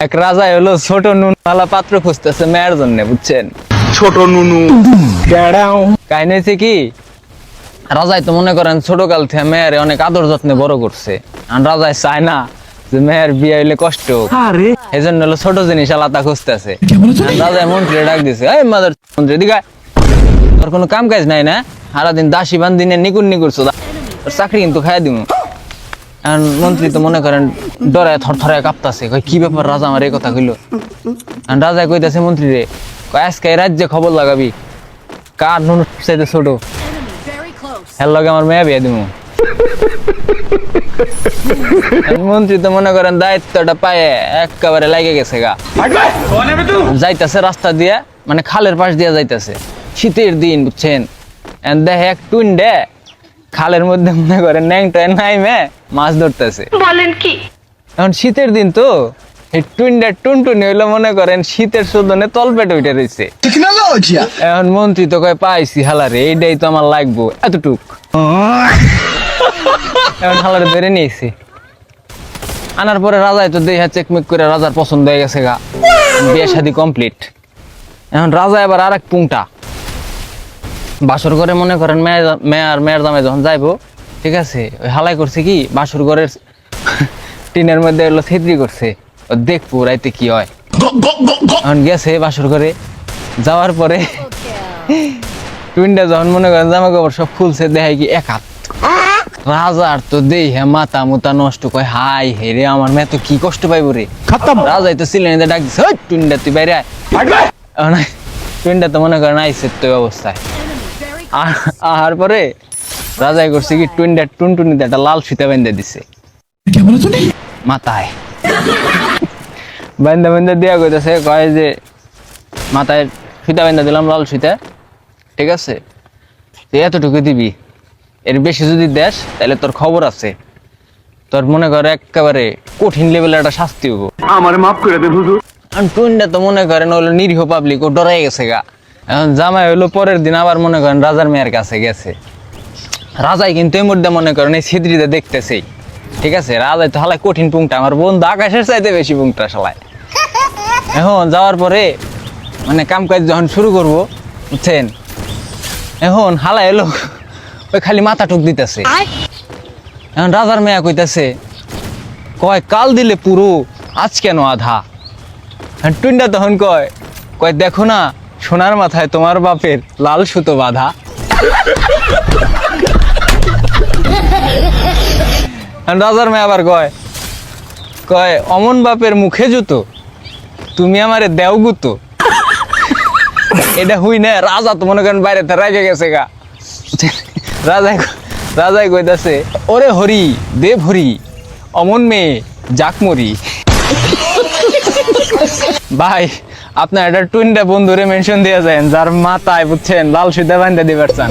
এক রাজা হলো ছোট নুনওয়ালা পাত্র খুঁজতেছে মেয়ের জন্য, বুঝছেন? ছোট নুনু কাহিনী হয়েছে কি, রাজাই তো মনে করেন ছোট কাল থেকে মেয়ের অনেক আদর যত্নে বড় করছে। আর রাজাই চায় না যে মেয়ের বিয়ে হইলে কষ্ট হোক, এই জন্য হলো ছোট জিনিস আলাদা খুঁজতেছে। রাজাই মন্ত্রী ডাক দিছে, এই মাদার মন্ত্রী দিঘা, তোর কোনো কাম কাজ নাই না? সারাদিন দাসী বান্দিনে নিকুন নিকুরছো, তোর চাকরি কিন্তু খাইয়া দিব। এখন মন্ত্রী তো মনে করেন ডরে থরথরায় কাঁপতাছে, কয় কি ব্যাপার রাজা আমার এই কথা কইলো? রাজা কইতাছে মন্ত্রী রে, কয় আজকে এই রাজ্যে খবর লাগাবি কার নুন চাইতে ছোট, এর লগে আমার মেয়ে বিয়ে দিব। মন্ত্রী তো মনে করেন দায়িত্বটা পায়ে একেবারে লাগে গেছে গা। যাইতাছে রাস্তা দিয়ে, মানে খালের পাশ দিয়ে যাইতাছে, শীতের দিন, বুঝছেন? দেখে এক টুন্ডে খালের মধ্যে মনে করেন ন্যাংটা নাইমে মাছ ধরতেছে। বলেন কি? এখন শীতের দিন তো এই টুন্ডা টুনটুনি হইলো মনে করেন শীতের শোধনে তলপেটে উঠে রয়েছে। এখন মন্ত্রী তো কয় পাইছি হালারে, এইটাই তো আমার লাগবো এতটুক। এখন হালারে ধরে নিয়েছি, আনার পরে রাজাই তো দেখা চেকমেক করে রাজার পছন্দ হয়ে গেছে গা, বিয়ে শাদী কমপ্লিট। এখন রাজা এবার আর এক পুংটা বাসর ঘরে মনে করেন মেয়ের জামাই যখন যাইবো, ঠিক আছে, ওই হালাই করছে কি বাসর ঘরের টিনের মধ্যে এলো ছেত্রি করছে, ও দেখবো রাইতে কি হয়। এখন গেছে বাসর ঘরে, যাওয়ার পরে টুইনটা যখন মনে করেন জামা কাপড় সব খুলছে, দেখায় কি এক হাত। রাজার তো দেই হ্যাঁ মাথা মুতা নষ্ট, কয় হাই হেরে আমার মেয়ে তো কি কষ্ট পাইবো রে। রাজাই তো সিলেন ডাক দিছে, টুইনটা তুই বাইরে আয়। টুইনটা তো মনে করেন আইসে তো অবস্থায়। আর পরে রাজাই করছে কি টুনটুনিতে একটা লাল ফিতা বেঁধে দিছে মাথায়, বেঁধে দিয়া কইতেছে, কয় যে মাথায় ফিতা বেঁধে দিলাম লাল ফিতা, ঠিক আছে, এতটুকু দিবি, এর বেশি যদি দেশ তাহলে তোর খবর আছে, তোর মনে করে একেবারে কঠিন লেভেলের একটা শাস্তি হবো। আমার মাফ করে দে হুজুর। টুনটা তো মনে করেন হলো নিরীহ পাবলিক, ও ডরাই গেছে গা। এখন জামাই হইলো পরের দিন আবার মনে করেন রাজার মেয়ের কাছে গেছে। রাজাই কিন্তু এই মুহূর্তে মনে করেন এই ছিদ্রিতে দেখতেছেই, ঠিক আছে, রাজাই তো হালাই কঠিন পুংটা, আমার বন্ধু আকাশের চাইতে বেশি পুংটা শালায়। এখন যাওয়ার পরে মানে কাম কাজ যখন শুরু করবো, বুঝছেন, এখন হালাই এলো ওই খালি মাথা টুক দিতেছে। এখন রাজার মেয়া কইতাছে, কয় কাল দিলে পুরো, আজ কেন আধা? টুইনটা তখন কয় দেখো না সোনার মাথায় তোমার বাপের লাল সুতো বাঁধা। রাজার মেয়ে আবার কয় অমন বাপের মুখে জুতো, তুমি আমারে দেও গুতো। এটা হুই না, রাজা তো মনে করেন বাইরে রাগে গেছে গা। রাজাই কইতাছে, ওরে হরি দেব হরি, অমন মেয়ে জাকমরি। ভাই আপনার একটা টুইনটা বন্ধুরে মেনশন দিয়ে যায় যার মাথায়, বুঝছেন, লাল সুতা বাঁধা দিবার চান।